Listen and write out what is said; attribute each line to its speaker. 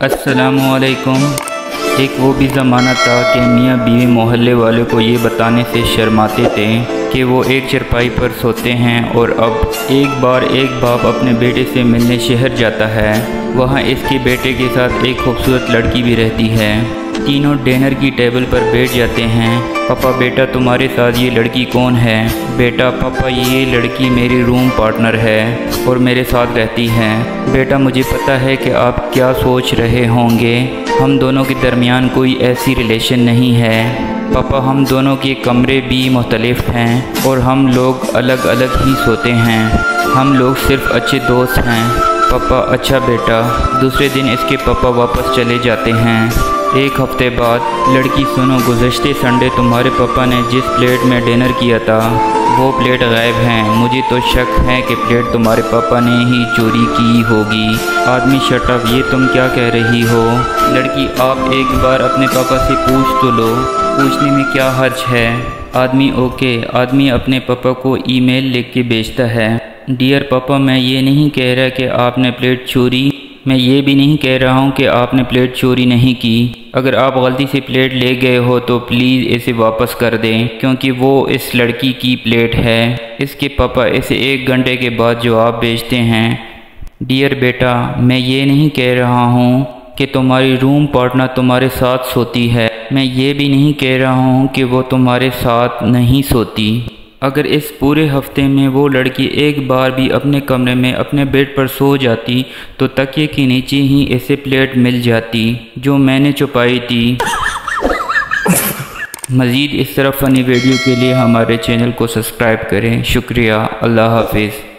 Speaker 1: अस्सलामुअलैकुम। एक वो भी ज़माना था कि मियाँ बीवी मोहल्ले वालों को ये बताने से शर्माते थे कि वो एक चारपाई पर सोते हैं, और अब एक बार एक बाप अपने बेटे से मिलने शहर जाता है। वहाँ इसके बेटे के साथ एक खूबसूरत लड़की भी रहती है। तीनों डिनर की टेबल पर बैठ जाते हैं। पापा बेटा तुम्हारे साथ ये लड़की कौन है? बेटा पापा ये लड़की मेरी रूम पार्टनर है और मेरे साथ रहती है। बेटा मुझे पता है कि आप क्या सोच रहे होंगे, हम दोनों के दरमियान कोई ऐसी रिलेशन नहीं है। पापा हम दोनों के कमरे भी मुख्तलिफ हैं और हम लोग अलग अलग ही सोते हैं। हम लोग सिर्फ अच्छे दोस्त हैं। पापा अच्छा बेटा। दूसरे दिन इसके पापा वापस चले जाते हैं। एक हफ्ते बाद लड़की सुनो, गुज़श्ते संडे तुम्हारे पापा ने जिस प्लेट में डिनर किया था वो प्लेट गायब है। मुझे तो शक है कि प्लेट तुम्हारे पापा ने ही चोरी की होगी। आदमी शट अप, ये तुम क्या कह रही हो? लड़की आप एक बार अपने पापा से पूछ तो लो, पूछने में क्या हर्ज है? आदमी ओके। आदमी अपने पापा को ईमेल लिख के भेजता है, डियर पापा मैं ये नहीं कह रहा कि आपने प्लेट चोरी, मैं ये भी नहीं कह रहा हूँ कि आपने प्लेट चोरी नहीं की। अगर आप गलती से प्लेट ले गए हो तो प्लीज़ इसे वापस कर दें, क्योंकि वो इस लड़की की प्लेट है। इसके पापा इसे 1 घंटे के बाद जवाब भेजते हैं, डियर बेटा मैं ये नहीं कह रहा हूँ कि तुम्हारी रूम पार्टनर तुम्हारे साथ सोती है, मैं ये भी नहीं कह रहा हूँ कि वो तुम्हारे साथ नहीं सोती। अगर इस पूरे हफ्ते में वो लड़की एक बार भी अपने कमरे में अपने बेड पर सो जाती तो तकिए के नीचे ही इसे प्लेट मिल जाती जो मैंने छुपाई थी। मज़ीद इस तरह फ़नी वीडियो के लिए हमारे चैनल को सब्सक्राइब करें। शुक्रिया। अल्लाह हाफिज़।